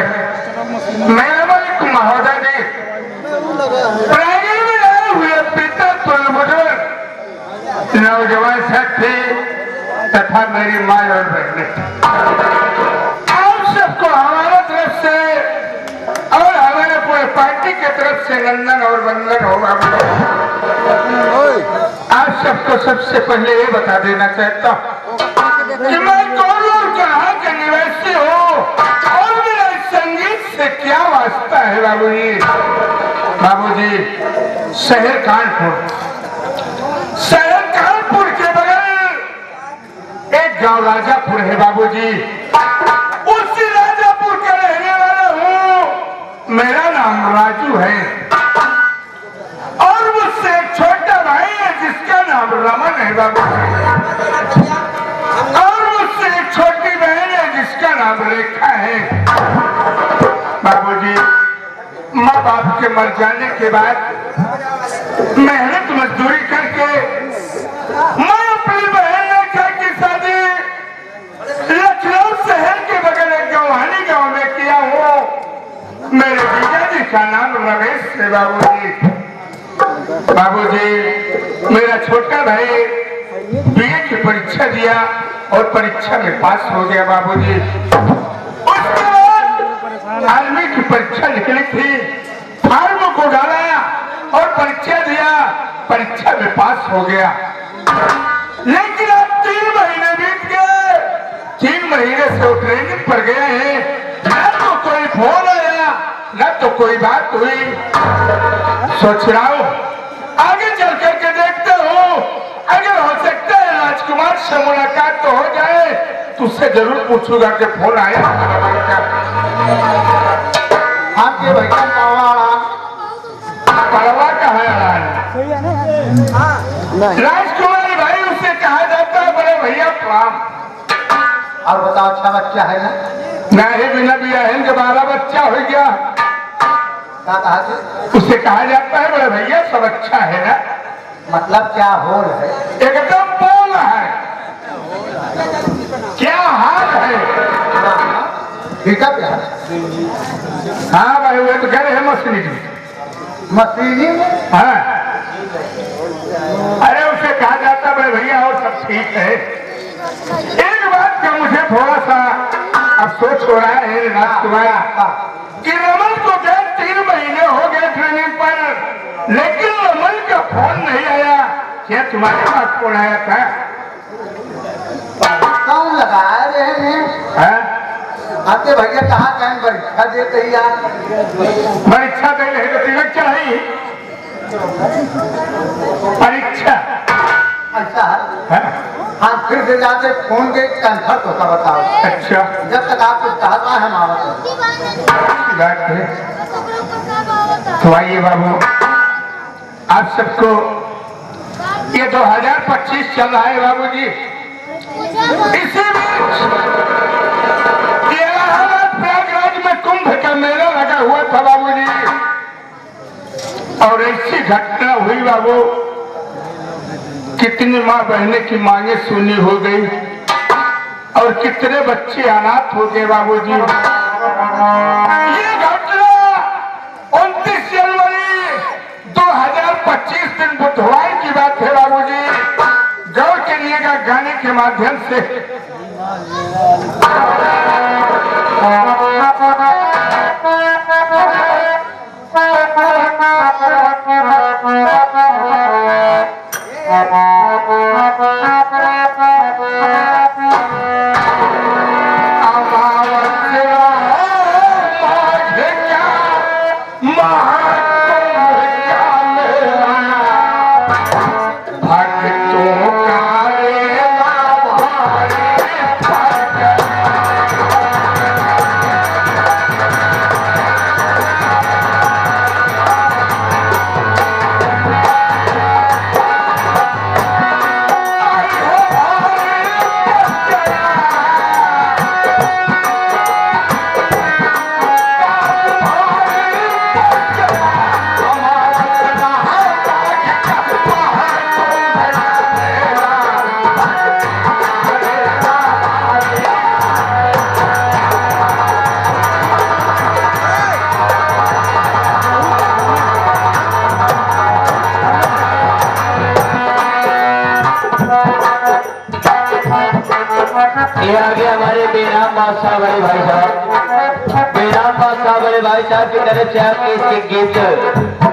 मेरे मलिक महोदय जी प्रांगण में आए हुए पिता तुल बुजुर्ग नौजवान साथी तथा मेरी माँ और बहने, आप सबको हमारे तरफ से और हमारे पूरे पार्टी की तरफ से नंदन और वंदन होगा। आप सबको सबसे पहले ये बता देना चाहता हूँ कि मैं कौन और कहाँ का निवासी हूँ और मेरा संगीत से क्या वास्ता है। बाबूजी, बाबूजी शहर कानपुर के बगल एक गांव राजापुर है। बाबूजी उसी राजापुर का रहने वाला हूँ। मेरा नाम राजू है और मुझसे एक छोटा भाई है जिसका नाम रमन है। बाबूजी और मुझसे एक छोटी बहन है जिसका नाम रेखा है। बाबूजी माँ बाप के मर जाने के बाद मेहनत मजदूरी करके मैं अपनी बहन रेखा की शादी लखनऊ शहर के बगल एक गवानी गांव में किया हूँ। मेरे जीजा जी का नाम रमेश है। बाबूजी मेरा छोटा भाई बीए की परीक्षा दिया और परीक्षा में पास हो गया। बाबूजी उसके बाद आर्मी की परीक्षा निकली थी, फार्म को डाला और परीक्षा दिया, परीक्षा में पास हो गया। लेकिन अब 3 महीने बीत गए, 3 महीने से वो ट्रेनिंग पर गए हैं, न तो कोई फोन आया न तो कोई बात हुई। सोच रहा हूँ आगे चल करके देखते हो, अगर हो सकता है राजकुमार से मुलाकात तो हो जाए तो उससे जरूर पूछूंगा कि फोन आया। आपके भैया पड़वा का है राजकुमार भाई उसे कहा जाता है बड़े भैया प्रणाम। और बताओ अच्छा बच्चा है ना? नहीं बिना बियाहन के 12 बच्चा हो गया। क्या कहा थे? उसे कहा जाता है बड़े भैया सब अच्छा है ना? मतलब क्या हो रहा है? एकदम बोल है। क्या हाल है? ठीक है प्यार। हाँ भाई वो तो कह रहे हैं मछली मछली में? हाँ अरे उसे कहा जाता बड़े भैया और सब ठीक है। एक बात का मुझे थोड़ा सा अफसोस हो रहा है राजकुमार कि रमन को गए 3 महीने हो गए ट्रेनिंग पर, लेकिन रमन का फोन नहीं आया। क्या तुम्हारे पास फोन आया था? कौन लगा रहे हैं? आपके भैया कहा कहीं परीक्षा देते ही आप? परीक्षा दे रहे तो तिलक चढ़ाई परीक्षा। अच्छा हाँ फिर से जाते फोन के कंफर्ट होता बताओ। अच्छा जब तक आप कुछ कहता है हमारा बात है तो आइए बाबू आप सबको ये 2025 चल रहा है बाबूजी। इसी बीच इलाहाबाद प्रयागराज में कुंभ का मेला लगा हुआ था बाबूजी और ऐसी घटना हुई बाबू कितनी माँ बहने की मांगे सुनी हो गई और कितने बच्चे अनाथ हो गए बाबूजी। ये घटना 29 जनवरी 2025 दिन बुधवार की बात है बाबूजी। गौर करिएगा गाने के माध्यम से। भाई साहब बेनाम बादशाह बड़े भाई साहब की तरफ से आपके इसके गीत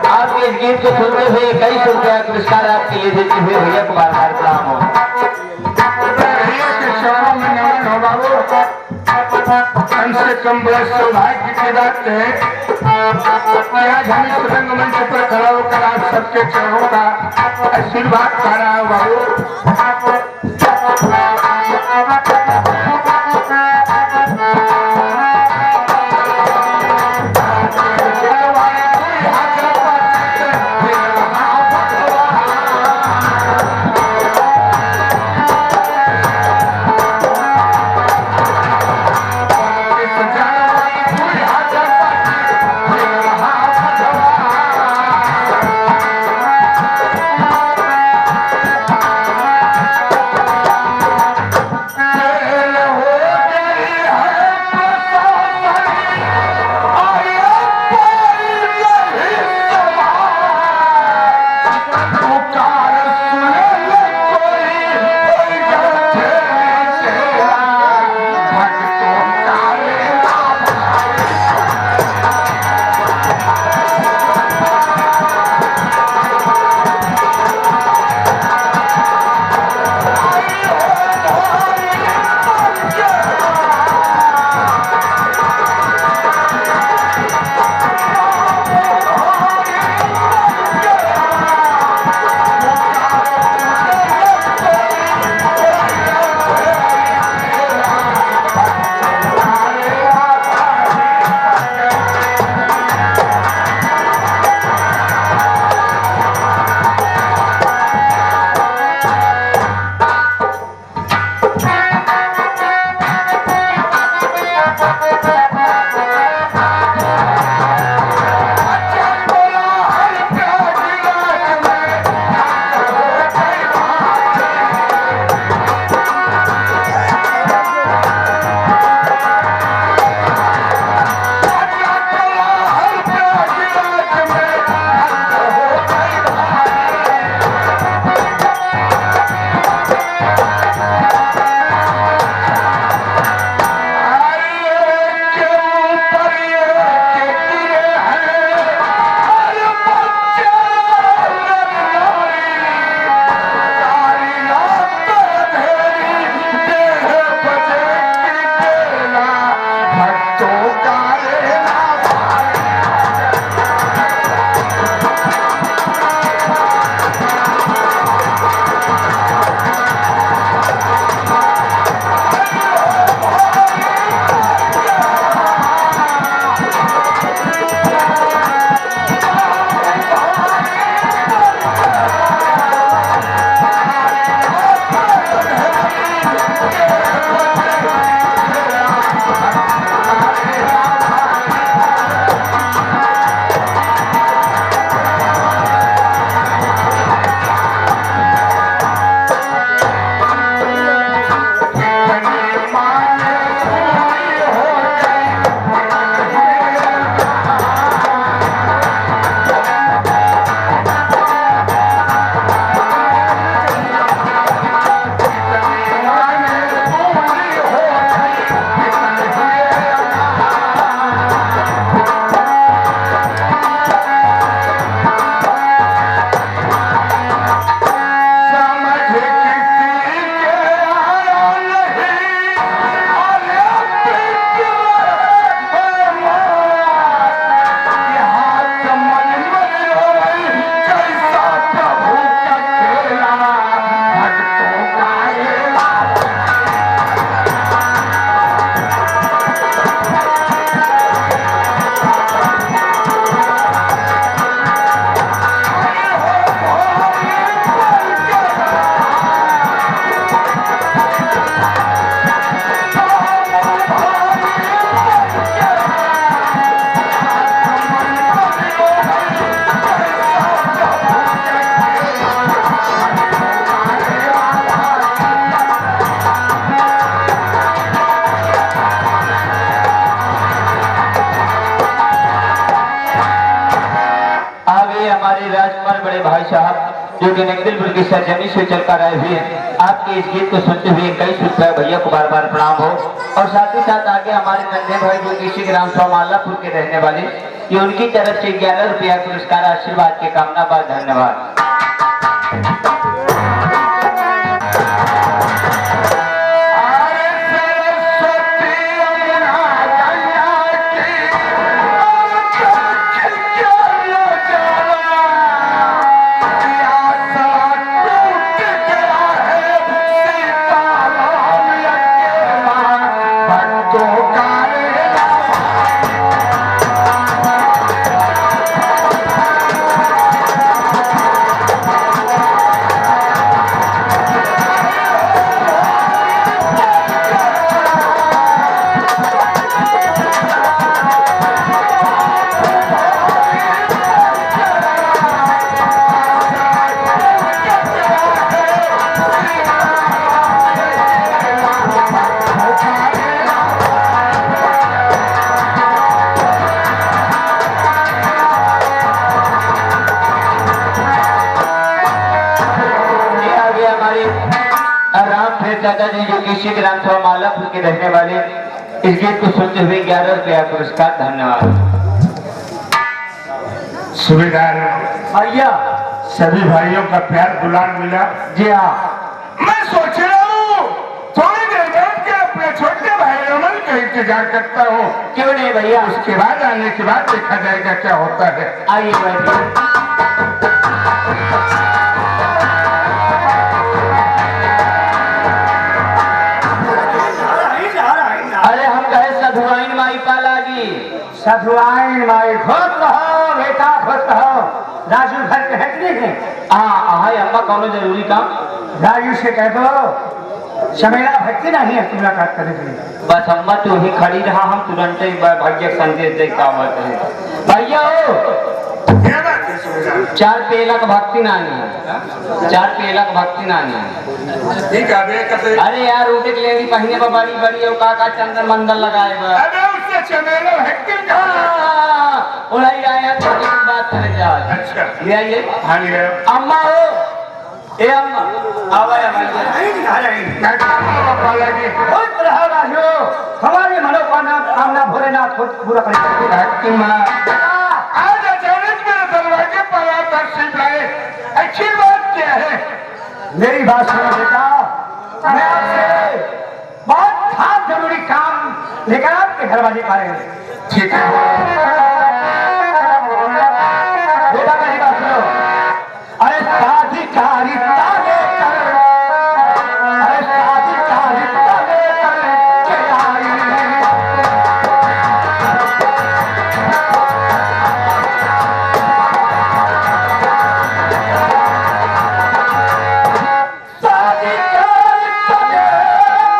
आपके इस गीत को सुनते हुए 21 रुपया पुरस्कार आपके लिए देते हुए भैया को बार बार प्रणाम हो। भैया के चरणों में नमन हो बाबू। कम से कम बड़ा सौभाग्य की बात है कि आज हम इस रंगमंच पर खड़ा होकर आप सबके चरणों का आशीर्वाद पा रहा हूँ बाबू। हमारे राजकुमार बड़े भाई साहब जो कि नंगलपुर की सरजमी से चलकर आए हुए हैं। आपके इस गीत को सुनते हुए 21 रुपया भैया को बार बार प्रणाम हो। और साथ ही साथ आगे हमारे नन्हे भाई जो किसी ग्राम सोमालापुर के रहने वाले, ये उनकी तरफ से 11 रुपया पुरस्कार आशीर्वाद के कामना बाद धन्यवाद। दादाजी जो किसी ग्राम सोमालापुर के रहने वाले, इस गीत को सुनते हुए 11 रुपया पुरस्कार धन्यवाद। सुबेदार भैया सभी भाइयों का प्यार दुलार मिला। जी हाँ, मैं सोच रहा हूँ थोड़ी देर बैठ के अपने छोटे भाई रमन का इंतजार करता हूँ। क्यों नहीं भैया, उसके बाद आने के बाद देखा जाएगा क्या होता है। आइए बैठिए। अरे हम कहे सधुआइन माई पालागी। सधुआइन माई खुश रहो बेटा, खुश रहो। राजू घर के है कि नहीं है? हाँ अम्मा कौन जरूरी काम? राजू से कह दो समेरा भक्ति नहीं है मुलाकात करने के लिए। बस अम्मा तू ही खड़ी रहा, हम तुरंत ही भाग्य संदेश देता है। भैया हो 4 पेलक भक्ति नानी है, 4 पेलक भक्ति नानी है। ठीक है। अरे यार उठे लेडी पहने पर बड़ी बड़ी और काका चंदन मंदन लगाए अबे उससे चमेला भक्ति का उड़ाई आया छोटी सी बात करे जा। अच्छा ले आइए। हाँ ले आओ। अम्मा हो, ए अम्मा आवाज पालागी खुश रहो राजू, हमारी मनोकामना भोलेनाथ पूरा करेंगे। भक्ति माँ आज अचानक मेरे दरवाजे पर आकर शिव लाए, अच्छी बात क्या है? मेरी बात सुनो बेटा, मैं आपसे बहुत खास जरूरी काम लेकर आपके दरवाजे पर आए। ठीक है बेटा मेरी बात सुनो। अरे शादी का रिश्ता लेकर, अरे शादी का रिश्ता लेकर के आई। शादी का रिश्ता लेकर के आई।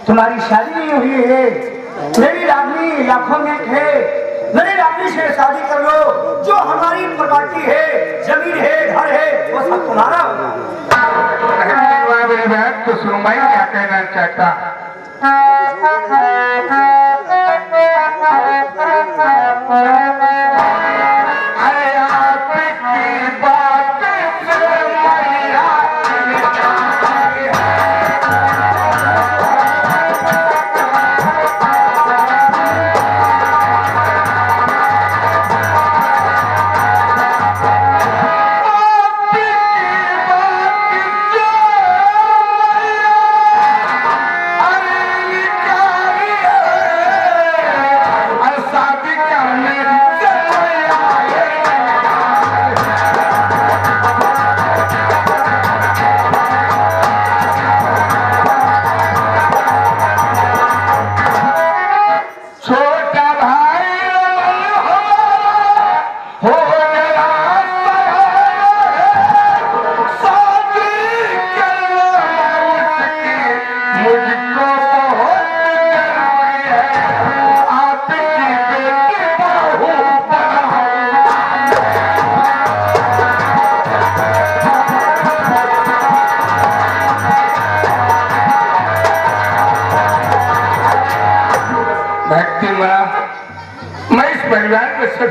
तुम्हारी शादी नहीं हुई है, मेरी रागनी लाखों में है। मेरी रागनी से शादी कर लो, जो हमारी प्रॉपर्टी है, जमीन है, घर है, वो सब तुम्हारा होगा। मेरी बहन तो सुनो भाई क्या कहना चाहता। अरे आपकी बात से मैया शादी करने से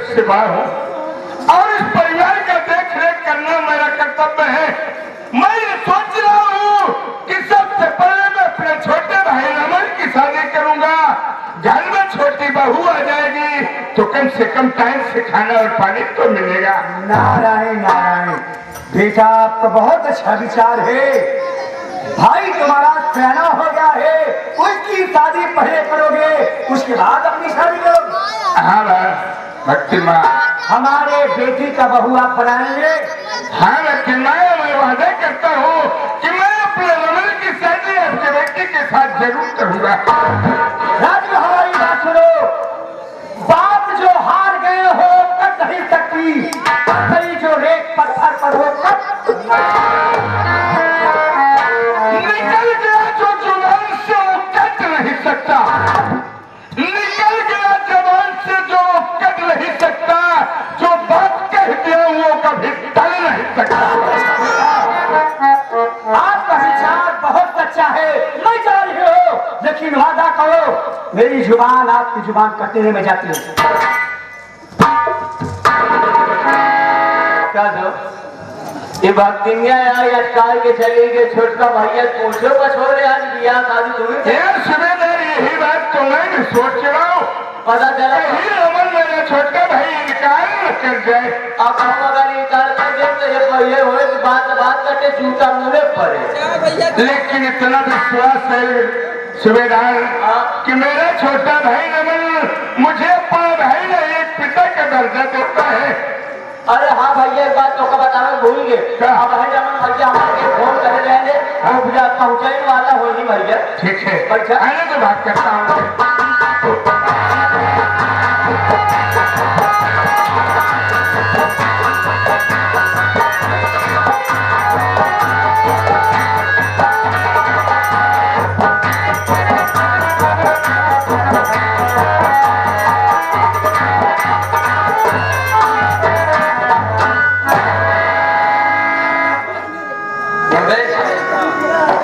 से बड़ा हूँ और इस परिवार का देख रेख करना मेरा कर्तव्य है। मैं ये सोच रहा हूँ कि सबसे पहले मैं अपने छोटे भाई रमन की शादी करूंगा। घर में छोटी बहू आ जाएगी तो कम से कम टाइम से खाना और पानी तो मिलेगा। नारायण नारायण, बेटा आपका बहुत अच्छा विचार है। भाई तुम्हारा सयाना हो गया है, उसकी शादी पहले करोगे, उसके बाद अपनी शादी करोगे। हाँ भक्ति माँ, हमारे बेटी का बहू आप बनाएंगे। हाँ भक्ति माँ, मैं वादा करता हूँ कि मैं अपने रमन की शादी आपके बेटी के साथ जरूर करूंगा। राज्य हमारी बात सुनो, बात जो हार गए हो कट नहीं सकती, पत्थरी जो रेत पत्थर पर हो कट निकल गया जो जुबान से वो कट नहीं सकता, निकल गया जबान से जो वो कट नहीं सकता, जो बात कह दिया वो कभी टल नहीं सकता। आपका विचार बहुत अच्छा है, मैं जा रही हो, लेकिन वादा करो मेरी जुबान आपकी जुबान कटने में जाती है। क्या दो ये भक्तिनिया यार अटकाल के चले गए, छोटका भैया पूछो बछोरे आज बिया शादी तुम्हें यार सुबेदार, यही बात तो मैं भी सोच रहा हूँ। पता चला यही रमन मेरा छोटा भाई इनकार न कर जाए। अब हम अगर इनकार कर दे तो ये पहले होए कि बात करके जूता मुँह पड़े। लेकिन इतना विश्वास है सुबेदार कि मेरा छोटा भाई रमन मुझे अपना भाई ने एक पिता का दर्जा देता है। अरे हाँ भैया, एक बात तो बताना भूल गए। अब भाई रमन भैया हमारे फोन करे रहेंगे, वो पहुंचाने वाला हो नहीं भैया। ठीक है, अच्छा आने तो बात करता हूँ।